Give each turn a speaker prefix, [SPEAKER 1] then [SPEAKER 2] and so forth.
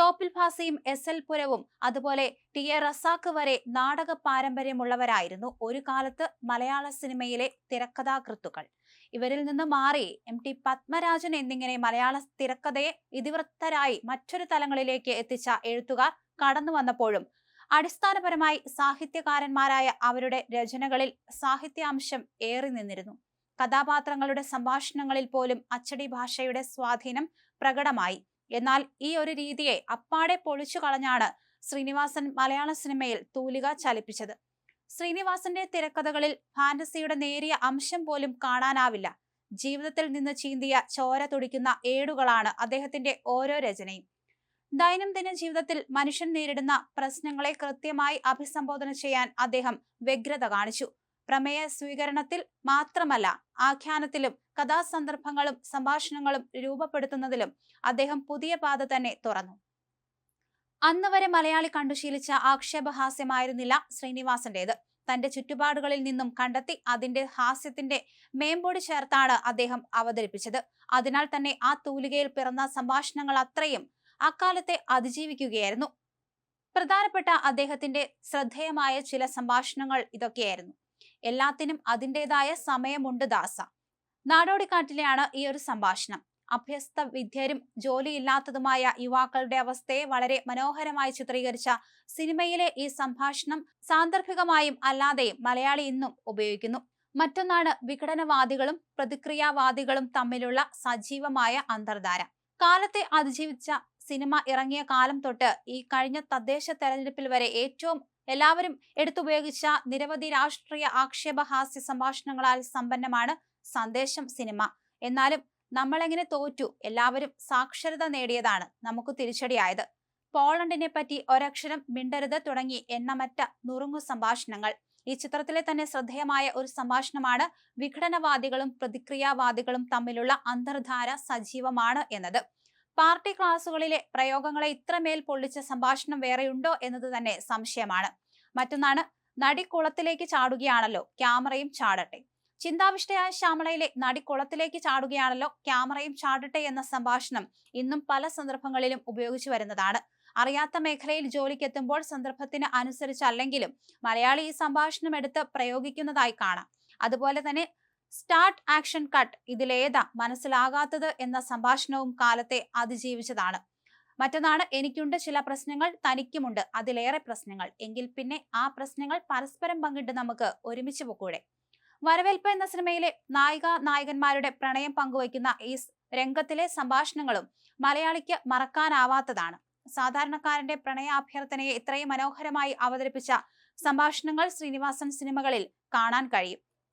[SPEAKER 1] Thoppil ഭാസിയും SL. പുരവും അതുപോലെ ടി.എ. റസാഖ് വരെ നാടക പാരമ്പര്യമുള്ളവരായിരുന്നു ഒരു കാലത്ത് മലയാള സിനിമയിലെ തിരക്കഥാകൃത്തുക്കൾ. ഇവരിൽ നിന്ന് മാറി എം.ടി. പത്മരാജൻ എന്നിങ്ങനെ മലയാള തിരക്കഥയെ ഇതിവൃത്തരായി മറ്റൊരു തലങ്ങളിലേക്ക് എത്തിച്ച എഴുത്തുകാർ കടന്നു വന്നപ്പോഴും അടിസ്ഥാനപരമായി സാഹിത്യകാരന്മാരായ അവരുടെ രചനകളിൽ സാഹിത്യാംശം ഏറി നിന്നിരുന്നു. കഥാപാത്രങ്ങളുടെ സംഭാഷണങ്ങളിൽ പോലും അച്ചടി ഭാഷയുടെ സ്വാധീനം പ്രകടമായി. എന്നാൽ ഈ ഒരു രീതിയെ അപ്പാടെ പൊളിച്ചു കളഞ്ഞാണ് ശ്രീനിവാസൻ മലയാള സിനിമയിൽ തൂലിക ചലിപ്പിച്ചത്. ശ്രീനിവാസന്റെ തിരക്കഥകളിൽ ഫാന്റസിയുടെ നേരിയ അംശം പോലും കാണാനാവില്ല. ജീവിതത്തിൽ നിന്ന് ചീന്തിയ ചോര തുടിക്കുന്ന ഏടുകളാണ് അദ്ദേഹത്തിന്റെ ഓരോ രചനയും. ദൈനംദിന ജീവിതത്തിൽ മനുഷ്യൻ നേരിടുന്ന പ്രശ്നങ്ങളെ കൃത്യമായി അഭിസംബോധന ചെയ്യാൻ അദ്ദേഹം വ്യഗ്രത കാണിച്ചു. പ്രമേയ സ്വീകരണത്തിൽ മാത്രമല്ല, ആഖ്യാനത്തിലും കഥാസന്ദർഭങ്ങളും സംഭാഷണങ്ങളും രൂപപ്പെടുത്തുന്നതിലും അദ്ദേഹം പുതിയ പാത തന്നെ തുറന്നു. അന്ന് വരെ മലയാളി കണ്ടുശീലിച്ച ആക്ഷേപഹാസ്യമായിരുന്നില്ല ശ്രീനിവാസന്റേത്. തന്റെ ചുറ്റുപാടുകളിൽ നിന്നും കണ്ടെത്തി അതിന്റെ ഹാസ്യത്തിന്റെ മേമ്പൊടി ചേർത്താണ് അദ്ദേഹം അവതരിപ്പിച്ചത്. അതിനാൽ തന്നെ ആ തൂലികയിൽ പിറന്ന സംഭാഷണങ്ങൾ അത്രയും അക്കാലത്തെ അതിജീവിക്കുകയായിരുന്നു. പ്രധാനപ്പെട്ട അദ്ദേഹത്തിന്റെ ശ്രദ്ധേയമായ ചില സംഭാഷണങ്ങൾ ഇതൊക്കെയായിരുന്നു. എല്ലാത്തിനും അതിൻ്റെതായ സമയമുണ്ട് ദാസ. നാടോടിക്കാറ്റിലെയാണ് ഈ ഒരു സംഭാഷണം. അഭ്യസ്ത വിദ്യരും ജോലിയില്ലാത്തതുമായ യുവാക്കളുടെ അവസ്ഥയെ വളരെ മനോഹരമായി ചിത്രീകരിച്ച സിനിമയിലെ ഈ സംഭാഷണം സാന്ദർഭികമായും അല്ലാതെയും മലയാളി ഇന്നും ഉപയോഗിക്കുന്നു. മറ്റൊന്നാണ് വിഘടനവാദികളും പ്രതിക്രിയാവാദികളും തമ്മിലുള്ള സജീവമായ അന്തർധാര. കാലത്തെ അതിജീവിച്ച സിനിമ ഇറങ്ങിയ കാലം തൊട്ട് ഈ കഴിഞ്ഞ തദ്ദേശ തെരഞ്ഞെടുപ്പിൽ വരെ എല്ലാവരും എടുത്തുപയോഗിച്ച നിരവധി രാഷ്ട്രീയ ആക്ഷേപഹാസ്യ സംഭാഷണങ്ങളാൽ സമ്പന്നമാണ് സന്ദേശം സിനിമ. എന്നാലും നമ്മളെങ്ങനെ തോറ്റു? എല്ലാവരും സാക്ഷരത നേടിയതാണ് നമുക്ക് തിരിച്ചടിയായത്. പോളണ്ടിനെ പറ്റി ഒരക്ഷരം മിണ്ടരുത് തുടങ്ങി എണ്ണമറ്റ നുറുങ്ങു സംഭാഷണങ്ങൾ. ഈ ചിത്രത്തിലെ തന്നെ ശ്രദ്ധേയമായ ഒരു സംഭാഷണമാണ് വിഘടനവാദികളും പ്രതിക്രിയാവാദികളും തമ്മിലുള്ള അന്തർധാര സജീവമാണ് എന്നത്. പാർട്ടി ക്ലാസുകളിലെ പ്രയോഗങ്ങളെ ഇത്രമേൽ പൊള്ളിച്ച സംഭാഷണം വേറെയുണ്ടോ എന്നത് തന്നെ സംശയമാണ്. മറ്റൊന്നാണ് നടി കുളത്തിലേക്ക് ചാടുകയാണല്ലോ, ക്യാമറയും ചാടട്ടെ. ചിന്താവിഷ്ടയായ ശ്യാമളയിലെ നടി കുളത്തിലേക്ക് ചാടുകയാണല്ലോ, ക്യാമറയും ചാടട്ടെ എന്ന സംഭാഷണം ഇന്നും പല സന്ദർഭങ്ങളിലും ഉപയോഗിച്ചു വരുന്നതാണ്. അറിയാത്ത മേഖലയിൽ ജോലിക്കെത്തുമ്പോൾ സന്ദർഭത്തിന് അനുസരിച്ചല്ലെങ്കിലും മലയാളി ഈ സംഭാഷണം എടുത്ത് പ്രയോഗിക്കുന്നതായി കാണാം. അതുപോലെ തന്നെ സ്റ്റാർട്ട് ആക്ഷൻ കട്ട്, ഇതിലേതാ മനസ്സിലാകാത്തത് എന്ന സംഭാഷണവും കാലത്തെ അതിജീവിച്ചതാണ്. മറ്റൊന്നാണ് എനിക്കുണ്ട് ചില പ്രശ്നങ്ങൾ, തനിക്കുമുണ്ട് അതിലേറെ പ്രശ്നങ്ങൾ, എങ്കിൽ പിന്നെ ആ പ്രശ്നങ്ങൾ പരസ്പരം പങ്കിട്ട് നമുക്ക് ഒരുമിച്ച് പോകൂടെ. വരവേൽപ്പ് എന്ന സിനിമയിലെ നായികന്മാരുടെ പ്രണയം പങ്കുവയ്ക്കുന്ന ഈ രംഗത്തിലെ സംഭാഷണങ്ങളും മലയാളിക്ക് മറക്കാനാവാത്തതാണ്. സാധാരണക്കാരന്റെ പ്രണയാഭ്യർത്ഥനയെ ഇത്രയും മനോഹരമായി അവതരിപ്പിച്ച സംഭാഷണങ്ങൾ ശ്രീനിവാസൻ സിനിമകളിൽ കാണാൻ കഴിയും.